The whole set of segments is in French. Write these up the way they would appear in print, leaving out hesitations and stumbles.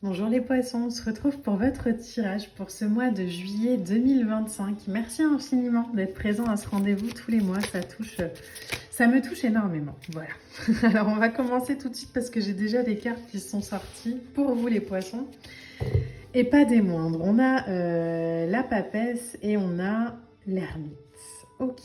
Bonjour les poissons, on se retrouve pour votre tirage pour ce mois de juillet 2025. Merci infiniment d'être présent à ce rendez-vous tous les mois, ça me touche énormément. Voilà. Alors on va commencer tout de suite parce que j'ai déjà des cartes qui sont sorties pour vous les poissons. Et pas des moindres. On a la papesse et on a l'ermite. Ok.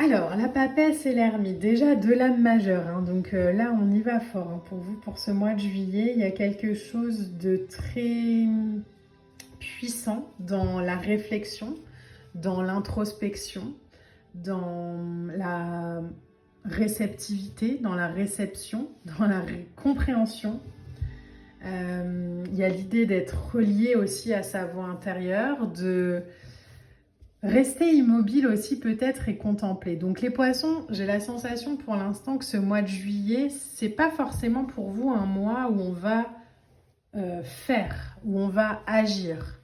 Alors, la papesse et l'ermite, déjà deux lames majeures, hein, donc là on y va fort hein, pour vous pour ce mois de juillet. Il y a quelque chose de très puissant dans la réflexion, dans l'introspection, dans la réceptivité, dans la réception, dans la compréhension. Il y a l'idée d'être relié aussi à sa voix intérieure, de rester immobile aussi peut-être et contempler. Donc les poissons, j'ai la sensation pour l'instant que ce mois de juillet, c'est pas forcément pour vous un mois où on va faire, où on va agir.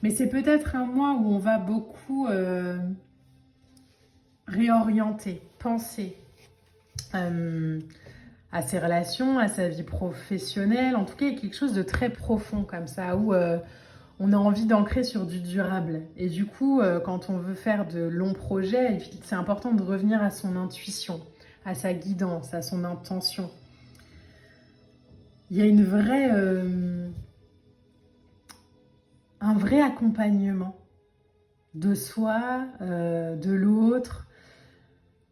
Mais c'est peut-être un mois où on va beaucoup réorienter, penser à ses relations, à sa vie professionnelle. En tout cas, il y a quelque chose de très profond comme ça, où on a envie d'ancrer sur du durable. Et du coup, quand on veut faire de longs projets, c'est important de revenir à son intuition, à sa guidance, à son intention. Il y a un vrai accompagnement de soi, de l'autre.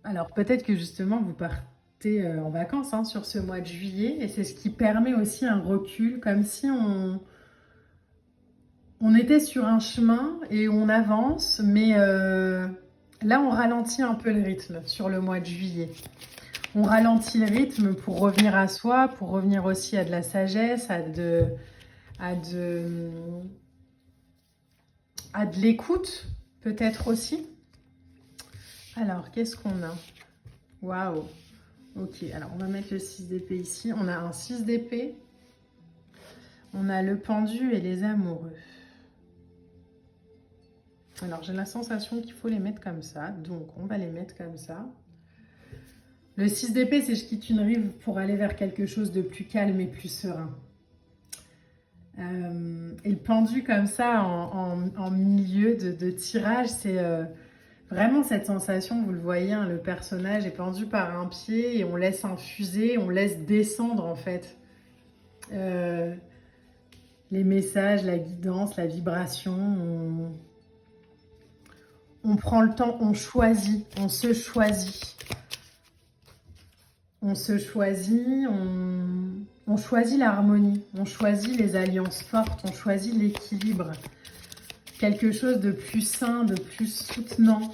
Alors peut-être que justement vous partez en vacances hein, sur ce mois de juillet et c'est ce qui permet aussi un recul, comme si on était sur un chemin et on avance, mais là on ralentit un peu le rythme sur le mois de juillet. On ralentit le rythme pour revenir à soi, pour revenir aussi à de la sagesse, à de l'écoute peut-être aussi. Alors qu'est-ce qu'on a? Waouh. Ok, alors on va mettre le 6 d'épée ici. On a un 6 d'épée. On a le pendu et les amoureux. Alors j'ai la sensation qu'il faut les mettre comme ça. Donc on va les mettre comme ça. Le 6 d'épée, c'est je quitte une rive pour aller vers quelque chose de plus calme et plus serein. Et le pendu comme ça en milieu de tirage, c'est vraiment cette sensation, vous le voyez, hein, le personnage est pendu par un pied et on laisse infuser, on laisse descendre en fait les messages, la guidance, la vibration. On prend le temps, on choisit, on se choisit. On se choisit, on choisit l'harmonie, on choisit les alliances fortes, on choisit l'équilibre. Quelque chose de plus sain, de plus soutenant.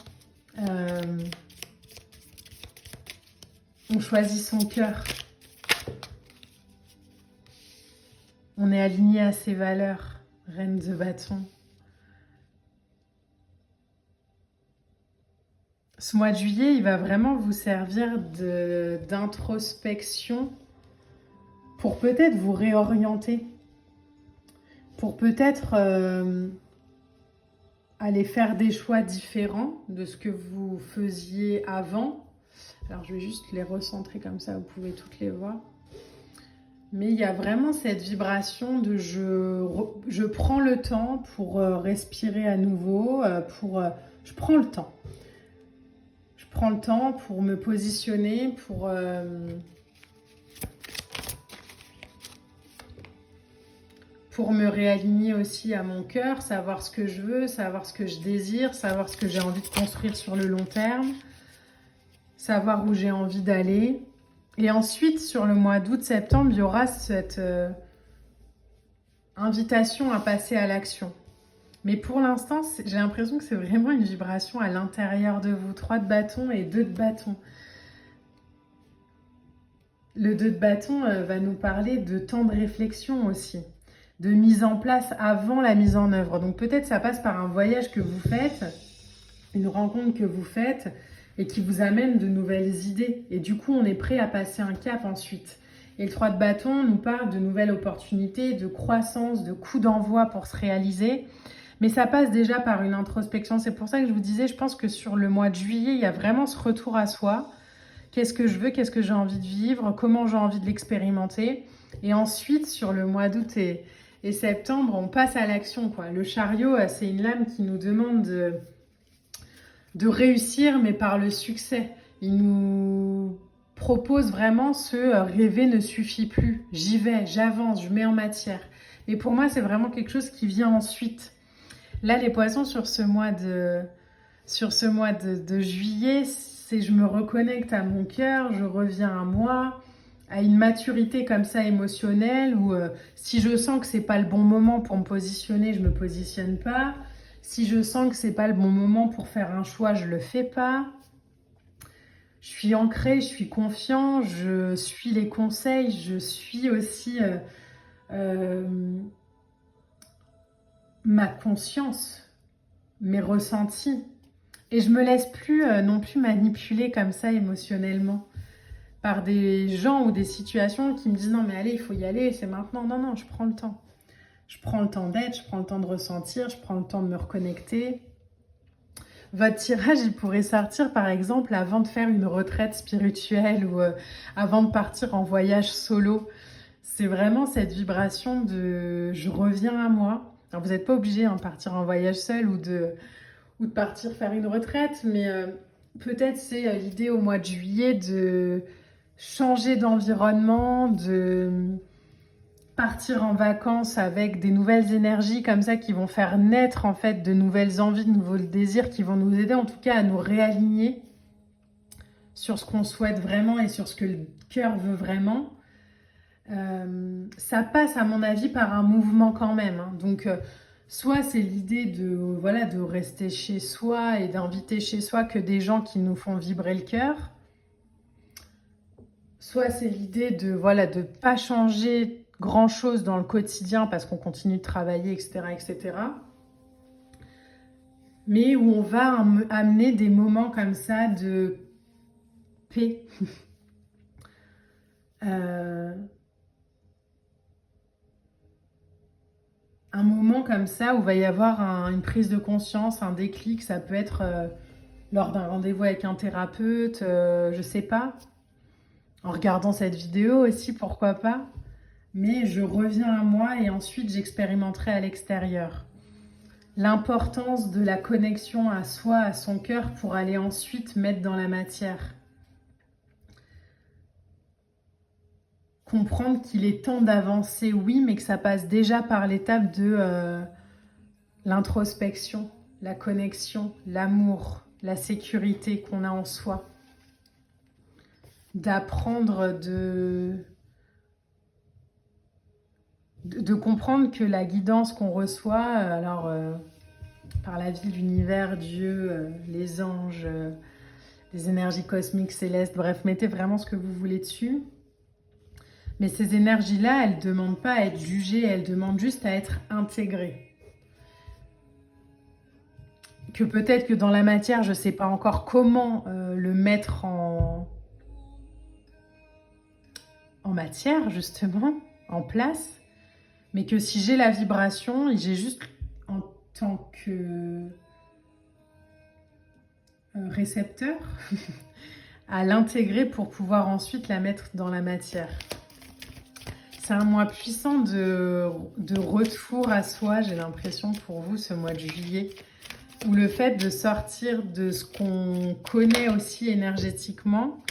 On choisit son cœur. On est aligné à ses valeurs, reine de bâton. Ce mois de juillet, il va vraiment vous servir d'introspection pour peut-être vous réorienter, pour peut-être aller faire des choix différents de ce que vous faisiez avant. Alors je vais juste les recentrer comme ça, vous pouvez toutes les voir. Mais il y a vraiment cette vibration de je prends le temps pour respirer à nouveau, je prends le temps. Je prends le temps pour me positionner, pour me réaligner aussi à mon cœur, savoir ce que je veux, savoir ce que je désire, savoir ce que j'ai envie de construire sur le long terme, savoir où j'ai envie d'aller. Et ensuite, sur le mois d'août-septembre, il y aura cette invitation à passer à l'action. Mais pour l'instant, j'ai l'impression que c'est vraiment une vibration à l'intérieur de vous. 3 de bâton et 2 de bâton. Le 2 de bâton va nous parler de temps de réflexion aussi, de mise en place avant la mise en œuvre. Donc peut-être ça passe par un voyage que vous faites, une rencontre que vous faites et qui vous amène de nouvelles idées. Et du coup, on est prêt à passer un cap ensuite. Et le 3 de bâton nous parle de nouvelles opportunités, de croissance, de coups d'envoi pour se réaliser. Mais ça passe déjà par une introspection. C'est pour ça que je vous disais, je pense que sur le mois de juillet, il y a vraiment ce retour à soi qu'est-ce que je veux, qu'est-ce que j'ai envie de vivre, comment j'ai envie de l'expérimenter. Et ensuite, sur le mois d'août et septembre, on passe à l'action, quoi. Le chariot, c'est une lame qui nous demande de réussir, mais par le succès. Il nous propose vraiment rêver ne suffit plus. J'y vais, j'avance, je mets en matière. Mais pour moi, c'est vraiment quelque chose qui vient ensuite. Là, les poissons, sur ce mois de juillet, c'est je me reconnecte à mon cœur, je reviens à moi, à une maturité comme ça émotionnelle où si je sens que c'est pas le bon moment pour me positionner, je me positionne pas. Si je sens que c'est pas le bon moment pour faire un choix, je le fais pas. Je suis ancrée, je suis confiant, je suis les conseils, je suis aussi ma conscience, mes ressentis. Et je me laisse plus non plus manipuler comme ça émotionnellement par des gens ou des situations qui me disent non mais allez, il faut y aller, c'est maintenant. Non, non, je prends le temps. Je prends le temps d'être, je prends le temps de ressentir, je prends le temps de me reconnecter. Votre tirage, il pourrait sortir par exemple avant de faire une retraite spirituelle ou avant de partir en voyage solo. C'est vraiment cette vibration de je reviens à moi. Alors vous n'êtes pas obligé de partir en voyage seul ou de partir faire une retraite, mais peut-être c'est l'idée au mois de juillet de changer d'environnement, de partir en vacances avec des nouvelles énergies comme ça qui vont faire naître en fait de nouvelles envies, de nouveaux désirs qui vont nous aider en tout cas à nous réaligner sur ce qu'on souhaite vraiment et sur ce que le cœur veut vraiment. Ça passe à mon avis par un mouvement quand même, hein. Donc soit c'est l'idée de rester chez soi et d'inviter chez soi que des gens qui nous font vibrer le cœur. Soit c'est l'idée de pas changer grand-chose dans le quotidien parce qu'on continue de travailler, etc., etc. Mais où on va amener des moments comme ça de paix. Un moment comme ça où il va y avoir une prise de conscience, un déclic. Ça peut être lors d'un rendez-vous avec un thérapeute, je sais pas. En regardant cette vidéo aussi, pourquoi pas. Mais je reviens à moi et ensuite j'expérimenterai à l'extérieur. L'importance de la connexion à soi, à son cœur, pour aller ensuite mettre dans la matière. Comprendre qu'il est temps d'avancer, oui, mais que ça passe déjà par l'étape de l'introspection, la connexion, l'amour, la sécurité qu'on a en soi. D'apprendre de comprendre que la guidance qu'on reçoit, par la vie, l'univers, Dieu, les anges, les énergies cosmiques, célestes, bref, mettez vraiment ce que vous voulez dessus. Mais ces énergies-là, elles ne demandent pas à être jugées, elles demandent juste à être intégrées. Que peut-être que dans la matière, je ne sais pas encore comment le mettre en matière, justement, en place. Mais que si j'ai la vibration, et j'ai juste en tant que récepteur à l'intégrer pour pouvoir ensuite la mettre dans la matière. C'est un mois puissant de retour à soi, j'ai l'impression pour vous, ce mois de juillet, où le fait de sortir de ce qu'on connaît aussi énergétiquement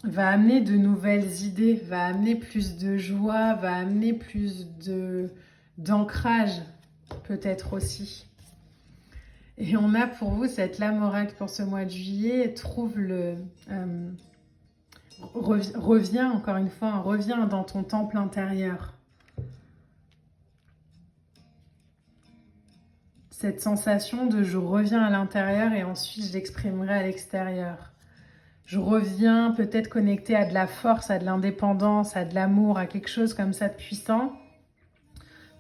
va amener de nouvelles idées, va amener plus de joie, va amener plus d'ancrage peut-être aussi. Et on a pour vous cette lame oracle pour ce mois de juillet, reviens encore une fois, reviens dans ton temple intérieur. Cette sensation de je reviens à l'intérieur et ensuite je l'exprimerai à l'extérieur. Je reviens peut-être connecté à de la force, à de l'indépendance, à de l'amour, à quelque chose comme ça de puissant,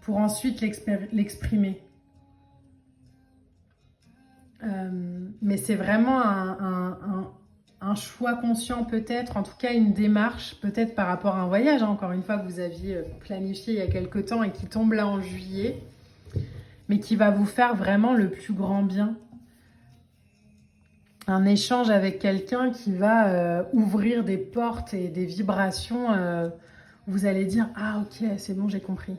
pour ensuite l'exprimer. Mais c'est vraiment un choix conscient peut-être, en tout cas une démarche, peut-être par rapport à un voyage, hein, encore une fois, que vous aviez planifié il y a quelque temps et qui tombe là en juillet, mais qui va vous faire vraiment le plus grand bien. un échange avec quelqu'un qui va ouvrir des portes et des vibrations. Vous allez dire « Ah ok, c'est bon, j'ai compris ».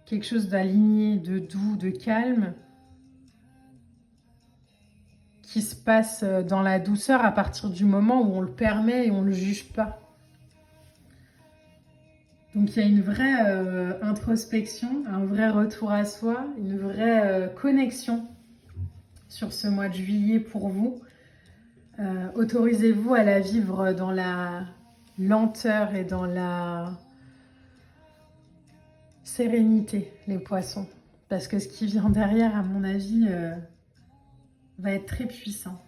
Quelque chose d'aligné, de doux, de calme, qui se passe dans la douceur à partir du moment où on le permet et on ne le juge pas. Donc il y a une vraie introspection, un vrai retour à soi, une vraie connexion sur ce mois de juillet pour vous. Autorisez-vous à la vivre dans la lenteur et dans la sérénité, les poissons. Parce que ce qui vient derrière, à mon avis, va être très puissant.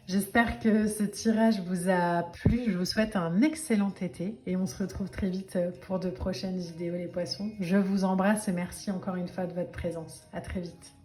J'espère que ce tirage vous a plu. Je vous souhaite un excellent été et on se retrouve très vite pour de prochaines vidéos, les poissons. Je vous embrasse et merci encore une fois de votre présence. À très vite.